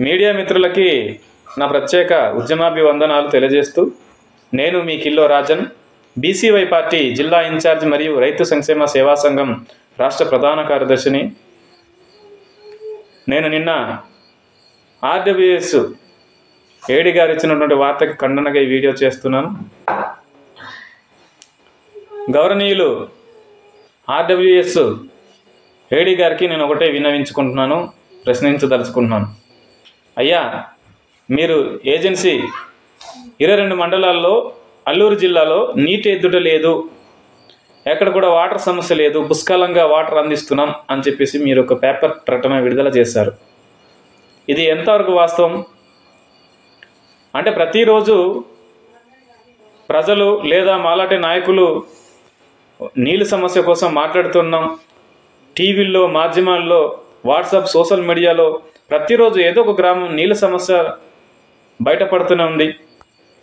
Media మిత్రులకి నా ప్రత్యేక ఉద్యమాభివందనాలు తెలియజేస్తూ నేను మీ కిల్లో రాజన్, బీసీవై పార్టీ జిల్లా ఇన్ఛార్జ్ మరియు రైతు సంక్షేమ సేవా సంఘం రాష్ట్ర ప్రధాన కార్యదర్శిని. నేను నిన్న ఆర్డబ్ల్యూఎస్ ఏడి గారు ఇచ్చినటువంటి వార్తకి ఖండనగా ఈ వీడియో చేస్తున్నాను. గౌరవనీయులు ఆర్డబ్ల్యూఎస్ ఏడి గారికి నేను ఒకటే విన్నవించుకుంటున్నాను, ప్రశ్నించదలుచుకుంటున్నాను. అయ్యా, మీరు ఏజెన్సీ 22 మండలాల్లో అల్లూరు జిల్లాలో నీటి ఎద్దుట లేదు, ఎక్కడ కూడా వాటర్ సమస్య లేదు, పుష్కలంగా వాటర్ అందిస్తున్నాం అని చెప్పేసి మీరు ఒక పేపర్ ప్రకటన విడుదల చేశారు. ఇది ఎంతవరకు వాస్తవం? అంటే ప్రతిరోజు ప్రజలు లేదా మాలాంటి నాయకులు నీళ్ళ సమస్య కోసం మాట్లాడుతున్నాం. టీవీల్లో, మాధ్యమాల్లో, వాట్సాప్, సోషల్ మీడియాలో ప్రతిరోజు ఏదో ఒక గ్రామం నీళ్ళ సమస్య బయటపడుతూనే ఉంది.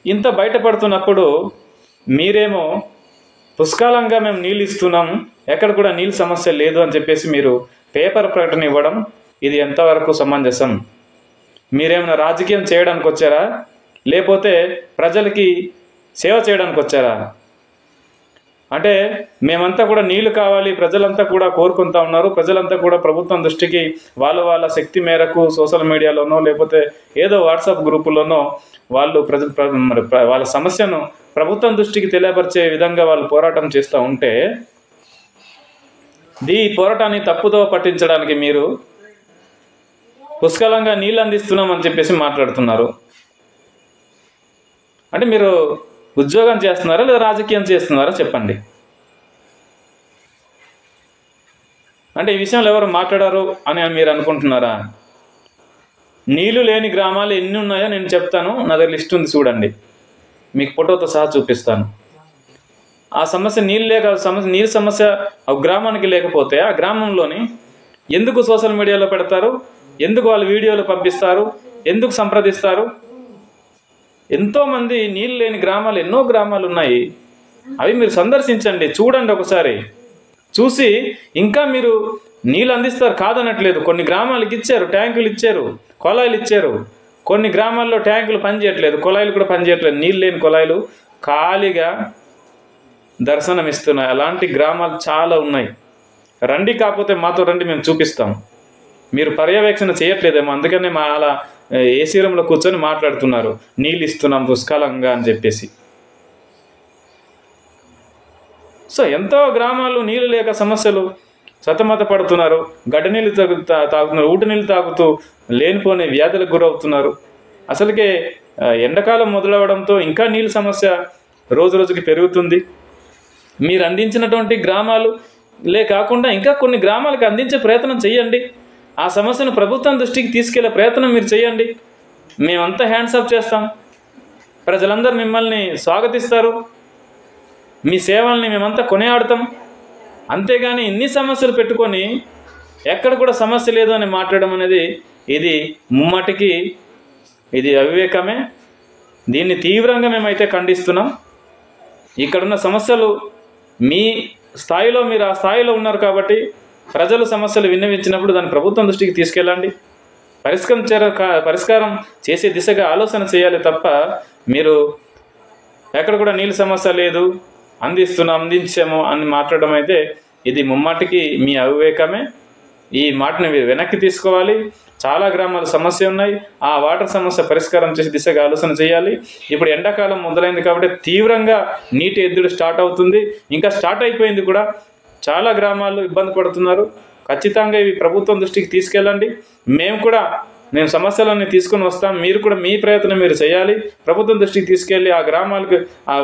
ఇంత బయటపడుతున్నప్పుడు మీరేమో పుష్కలంగా మేము నీళ్ళు ఇస్తున్నాం, ఎక్కడ కూడా నీళ్ళ సమస్య లేదు అని చెప్పేసి మీరు పేపర్ ప్రకటన ఇవ్వడం ఇది ఎంతవరకు సమంజసం? మీరేమైనా రాజకీయం చేయడానికి వచ్చారా, లేకపోతే ప్రజలకి సేవ చేయడానికి వచ్చారా? అంటే మేమంతా కూడా నీళ్లు కావాలి, ప్రజలంతా కూడా కోరుకుంటా ఉన్నారు, ప్రజలంతా కూడా ప్రభుత్వం దృష్టికి వాళ్ళ శక్తి మేరకు సోషల్ మీడియాలోనో లేకపోతే ఏదో వాట్సాప్ గ్రూపుల్లోనో వాళ్ళు వాళ్ళ సమస్యను ప్రభుత్వం దృష్టికి తెలియపరిచే విధంగా వాళ్ళు పోరాటం చేస్తూ ఉంటే ఈ పోరాటాన్ని తప్పుదో పట్టించడానికి మీరు పుష్కలంగా నీళ్ళు అందిస్తున్నామని చెప్పేసి మాట్లాడుతున్నారు. అంటే మీరు ఉద్యోగం చేస్తున్నారా లేదా రాజకీయం చేస్తున్నారా చెప్పండి. అంటే ఈ విషయంలో ఎవరు మాట్లాడారు అని మీరు అనుకుంటున్నారా? నీళ్లు లేని గ్రామాలు ఎన్ని ఉన్నాయో నేను చెప్తాను, నా దగ్గర లిస్ట్ ఉంది, చూడండి, మీకు ఫోటోతో సహా చూపిస్తాను. ఆ సమస్య నీళ్ళ సమస్య ఆ గ్రామానికి లేకపోతే ఆ గ్రామంలోని ఎందుకు సోషల్ మీడియాలో పెడతారు, ఎందుకు వాళ్ళు వీడియోలు పంపిస్తారు, ఎందుకు సంప్రదిస్తారు? ఎంతోమంది నీళ్ళు లేని గ్రామాలు, ఎన్నో గ్రామాలు ఉన్నాయి, అవి మీరు సందర్శించండి, చూడండి ఒకసారి. చూసి ఇంకా మీరు నీళ్ళు అందిస్తారు కాదనట్లేదు. కొన్ని గ్రామాలకు ఇచ్చారు, ట్యాంకులు ఇచ్చారు, కొలాయిలు ఇచ్చారు. కొన్ని గ్రామాల్లో ట్యాంకులు పనిచేయట్లేదు, కొలాయిలు కూడా పనిచేయట్లేదు, నీళ్ళు లేని కొలాయిలు ఖాళీగా దర్శనమిస్తున్నాయి. అలాంటి గ్రామాలు చాలా ఉన్నాయి. రండి, కాకపోతే మాతో రండి, మేము చూపిస్తాం. మీరు పర్యవేక్షణ చేయట్లేదేమో, అందుకనే మా అలా ఏసీ రూమ్లో కూర్చొని మాట్లాడుతున్నారు నీళ్ళు ఇస్తున్నాం పుష్కలంగా అని చెప్పేసి. సో ఎంతో గ్రామాలు నీళ్ళు లేక సమస్యలు సతమత పడుతున్నారు. గడ్డ నీళ్ళు తాగుతున్నారు, ఊటి నీళ్ళు తాగుతూ లేనిపోని వ్యాధులకు గురవుతున్నారు. అసలుకే ఎండాకాలం మొదలవడంతో ఇంకా నీళ్ళ సమస్య రోజు రోజుకి పెరుగుతుంది. మీరు అందించినటువంటి గ్రామాలు కాకుండా ఇంకా కొన్ని గ్రామాలకు అందించే ప్రయత్నం చేయండి. ఆ సమస్యను ప్రభుత్వం దృష్టికి తీసుకెళ్లే ప్రయత్నం మీరు చేయండి. మేమంతా హ్యాండ్సప్ చేస్తాం, ప్రజలందరూ మిమ్మల్ని స్వాగతిస్తారు, మీ సేవల్ని మేమంతా కొనియాడతాం. అంతేగాని ఇన్ని సమస్యలు పెట్టుకొని ఎక్కడ కూడా సమస్య లేదు అని మాట్లాడడం అనేది ఇది ముమ్మటికి ఇది అవివేకమే. దీన్ని తీవ్రంగా మేమైతే ఖండిస్తున్నాం. ఇక్కడున్న సమస్యలు మీ స్థాయిలో మీరు ఆ స్థాయిలో ఉన్నారు కాబట్టి ప్రజలు సమస్యలు విన్నవించినప్పుడు దాన్ని ప్రభుత్వం దృష్టికి తీసుకెళ్ళండి, పరిష్కారం చేసే దిశగా ఆలోచన చేయాలి తప్ప మీరు ఎక్కడ కూడా నీళ్ళ సమస్య లేదు, అందించాము అని మాట్లాడడం అయితే ఇది ముమ్మాటికి మీ అవివేకమే. ఈ మాటను మీరు వెనక్కి తీసుకోవాలి. చాలా గ్రామాల సమస్య ఉన్నాయి, ఆ వాటర్ సమస్య పరిష్కారం చేసే దిశగా ఆలోచన చేయాలి. ఇప్పుడు ఎండాకాలం మొదలైంది కాబట్టి తీవ్రంగా నీటి ఎద్దుడు స్టార్ట్ అవుతుంది, ఇంకా స్టార్ట్ అయిపోయింది కూడా. చాలా గ్రామాల్లో ఇబ్బంది పడుతున్నారు. ఖచ్చితంగా ఇవి ప్రభుత్వం దృష్టికి తీసుకెళ్ళండి. మేము సమస్యలన్నీ తీసుకొని వస్తాం. మీరు కూడా మీ ప్రయత్నం మీరు చేయాలి. ప్రభుత్వం దృష్టికి తీసుకెళ్ళి ఆ గ్రామాలకు ఆ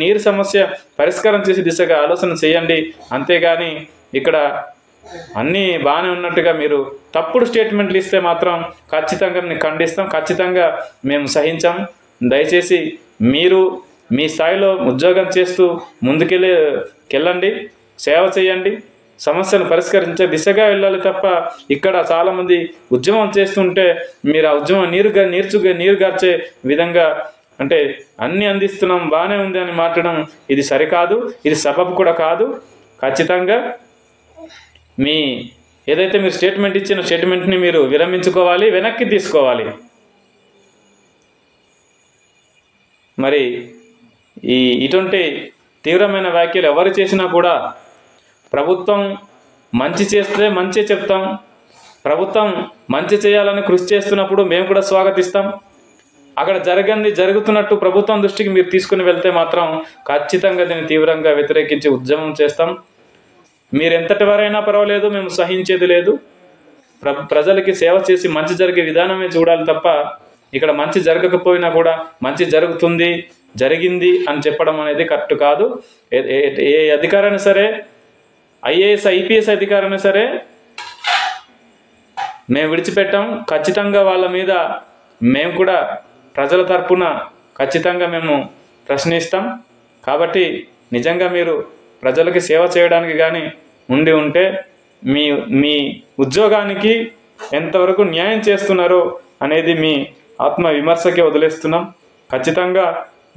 నీరు సమస్య పరిష్కారం చేసే దిశగా ఆలోచన చేయండి. అంతేగాని ఇక్కడ అన్నీ బాగానే ఉన్నట్టుగా మీరు తప్పుడు స్టేట్మెంట్లు ఇస్తే మాత్రం ఖచ్చితంగా మేము ఖండిస్తాం, ఖచ్చితంగా మేము సహించాం. దయచేసి మీరు మీ స్థాయిలో ఉద్యోగం చేస్తూ ముందుకెళ్ళండి, సేవ చేయండి, సమస్యను పరిష్కరించే దిశగా వెళ్ళాలి తప్ప ఇక్కడ చాలామంది ఉద్యమం చేస్తుంటే మీరు ఆ ఉద్యమం నీరు గార్చే విధంగా అంటే అన్నీ అందిస్తున్నాం బాగానే ఉంది అని మాట్లాడడం ఇది సరికాదు, ఇది సబబు కూడా కాదు. ఖచ్చితంగా మీ ఏదైతే మీరు స్టేట్మెంట్ ఇచ్చిన స్టేట్మెంట్ని మీరు విరమించుకోవాలి, వెనక్కి తీసుకోవాలి. మరి ఇటువంటి తీవ్రమైన వ్యాఖ్యలు ఎవరు చేసినా కూడా ప్రభుత్వం మంచి చేస్తే మంచి చెప్తాం, ప్రభుత్వం మంచి చేయాలని కృషి చేస్తున్నప్పుడు మేము కూడా స్వాగతిస్తాం. అక్కడ జరుగుతున్నట్టు ప్రభుత్వం దృష్టికి మీరు తీసుకుని వెళ్తే మాత్రం ఖచ్చితంగా దీన్ని తీవ్రంగా వ్యతిరేకించి ఉద్యమం చేస్తాం. మీరు ఎంతటి వారైనా పర్వాలేదు, మేము సహించేది లేదు. ప్రజలకి సేవ చేసి మంచి జరిగే విధానమే చూడాలి తప్ప ఇక్కడ మంచి జరగకపోయినా కూడా మంచి జరిగింది అని చెప్పడం అనేది కరెక్ట్ కాదు. ఏ అధికారైనా సరే, ఐఏఎస్ ఐపీఎస్ అధికారైనా సరే మేము విడిచిపెట్టాం. ఖచ్చితంగా వాళ్ళ మీద మేము కూడా ప్రజల తరపున ఖచ్చితంగా మేము ప్రశ్నిస్తాం. కాబట్టి నిజంగా మీరు ప్రజలకి సేవ చేయడానికి కానీ ఉంటే మీ ఉద్యోగానికి ఎంతవరకు న్యాయం చేస్తున్నారో అనేది మీ ఆత్మ విమర్శకే వదిలేస్తున్నాం. ఖచ్చితంగా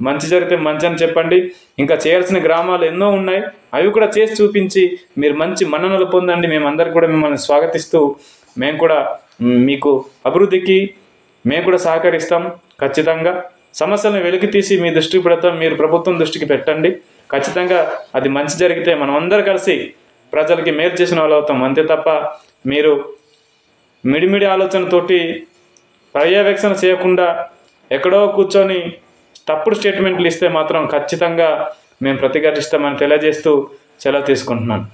మంచి జరిగితే మంచి అని చెప్పండి. ఇంకా చేయాల్సిన గ్రామాలు ఎన్నో ఉన్నాయి, అవి కూడా చేసి చూపించి మీరు మంచి మన్ననలు పొందండి. మేమందరం కూడా మిమ్మల్ని స్వాగతిస్తూ మేము కూడా మీకు అభివృద్ధికి మేము కూడా సహకరిస్తాం. ఖచ్చితంగా సమస్యలను వెలికి తీసి మీ దృష్టికి పెడతాం, మీరు ప్రభుత్వం దృష్టికి పెట్టండి. ఖచ్చితంగా అది మంచి జరిగితే మనం అందరూ కలిసి ప్రజలకి మేలు చేసిన వాళ్ళు అవుతాం. అంతే తప్ప మీరు మిడిమిడి ఆలోచనతోటి పర్యవేక్షణ చేయకుండా ఎక్కడో కూర్చొని తప్పుడు స్టేట్మెంట్లు ఇస్తే మాత్రం ఖచ్చితంగా మేము ప్రతిఘటిస్తామని తెలియజేస్తూ సెలవు తీసుకుంటున్నాను.